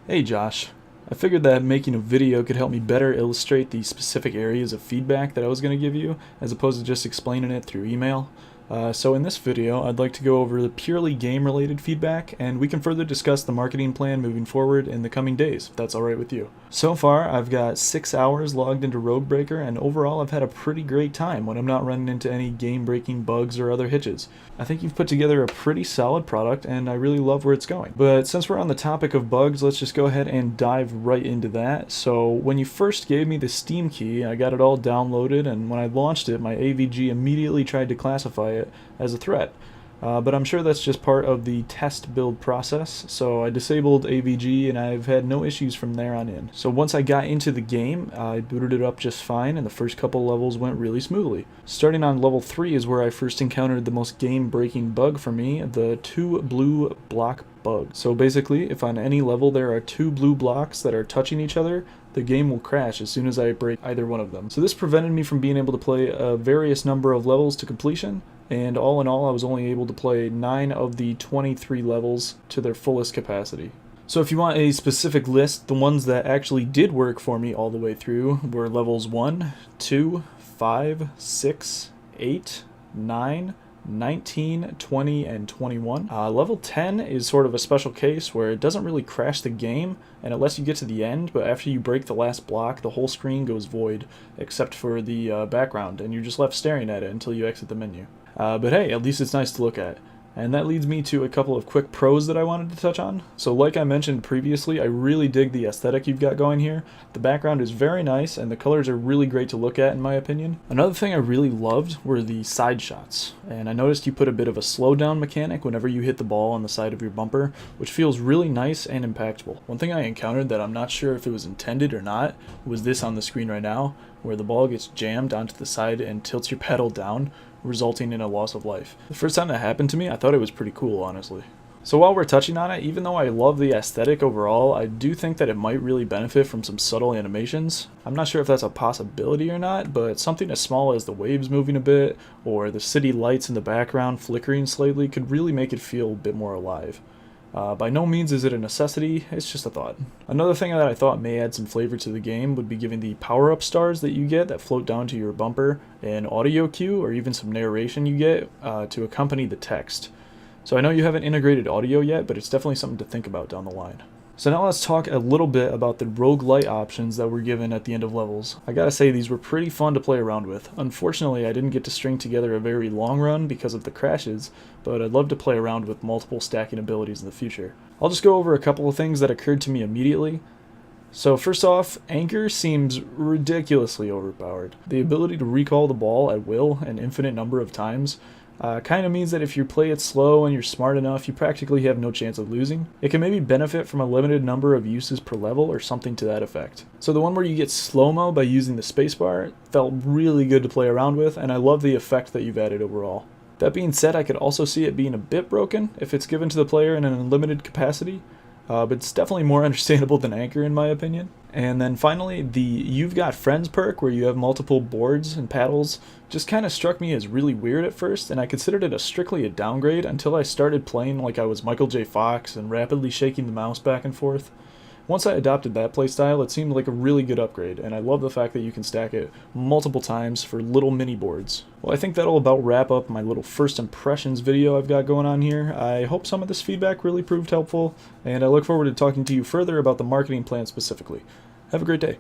Hey Josh, I figured that making a video could help me better illustrate the specific areas of feedback that I was going to give you, as opposed to just explaining it through email. So in this video, I'd like to go over the purely game-related feedback, and we can further discuss the marketing plan moving forward in the coming days, if that's alright with you. So far, I've got 6 hours logged into Roguebreaker, and overall I've had a pretty great time when I'm not running into any game-breaking bugs or other hitches. I think you've put together a pretty solid product, and I really love where it's going. But since we're on the topic of bugs, let's just go ahead and dive right into that. So when you first gave me the Steam key, I got it all downloaded, and when I launched it, my AVG immediately tried to classify it as a threat. But I'm sure that's just part of the test build process, so I disabled AVG and I've had no issues from there on in. So once I got into the game, I booted it up just fine and the first couple levels went really smoothly. Starting on level 3 is where I first encountered the most game-breaking bug for me, the 2 blue block bug. So basically, if on any level there are 2 blue blocks that are touching each other, the game will crash as soon as I break either one of them. So this prevented me from being able to play a various number of levels to completion, and all in all I was only able to play 9 of the 23 levels to their fullest capacity. So if you want a specific list, the ones that actually did work for me all the way through were levels 1, 2, 5, 6, 8, 9, 19, 20, and 21. Level 10 is sort of a special case where it doesn't really crash the game and it lets you get to the end, but after you break the last block, the whole screen goes void except for the background, and you're just left staring at it until you exit the menu. But hey, at least it's nice to look at. And that leads me to a couple of quick pros that I wanted to touch on. So like I mentioned previously, I really dig the aesthetic you've got going here. The background is very nice and the colors are really great to look at in my opinion. Another thing I really loved were the side shots. And I noticed you put a bit of a slowdown mechanic whenever you hit the ball on the side of your bumper, which feels really nice and impactful. One thing I encountered that I'm not sure if it was intended or not was this on the screen right now, where the ball gets jammed onto the side and tilts your pedal down, resulting in a loss of life. The first time that happened to me, I thought it was pretty cool, honestly. So while we're touching on it, even though I love the aesthetic overall, I do think that it might really benefit from some subtle animations. I'm not sure if that's a possibility or not, but something as small as the waves moving a bit, or the city lights in the background flickering slightly could really make it feel a bit more alive. By no means is it a necessity, it's just a thought. Another thing that I thought may add some flavor to the game would be giving the power-up stars that you get that float down to your bumper an audio cue or even some narration you get to accompany the text. So I know you haven't integrated audio yet, but it's definitely something to think about down the line. So now let's talk a little bit about the roguelite options that were given at the end of levels. I gotta say these were pretty fun to play around with. Unfortunately I didn't get to string together a very long run because of the crashes, but I'd love to play around with multiple stacking abilities in the future. I'll just go over a couple of things that occurred to me immediately. So first off, Anchor seems ridiculously overpowered. The ability to recall the ball at will an infinite number of times kind of means that if you play it slow and you're smart enough, you practically have no chance of losing. It can maybe benefit from a limited number of uses per level or something to that effect. So the one where you get slow-mo by using the spacebar felt really good to play around with, and I love the effect that you've added overall. That being said, I could also see it being a bit broken if it's given to the player in an unlimited capacity, but it's definitely more understandable than Anchor in my opinion. And then finally, the You've Got Friends perk, where you have multiple boards and paddles, just kind of struck me as really weird at first, and I considered it strictly a downgrade until I started playing like I was Michael J. Fox and rapidly shaking the mouse back and forth. Once I adopted that playstyle, it seemed like a really good upgrade, and I love the fact that you can stack it multiple times for little mini boards. Well, I think that'll about wrap up my little first impressions video I've got going on here. I hope some of this feedback really proved helpful, and I look forward to talking to you further about the marketing plan specifically. Have a great day.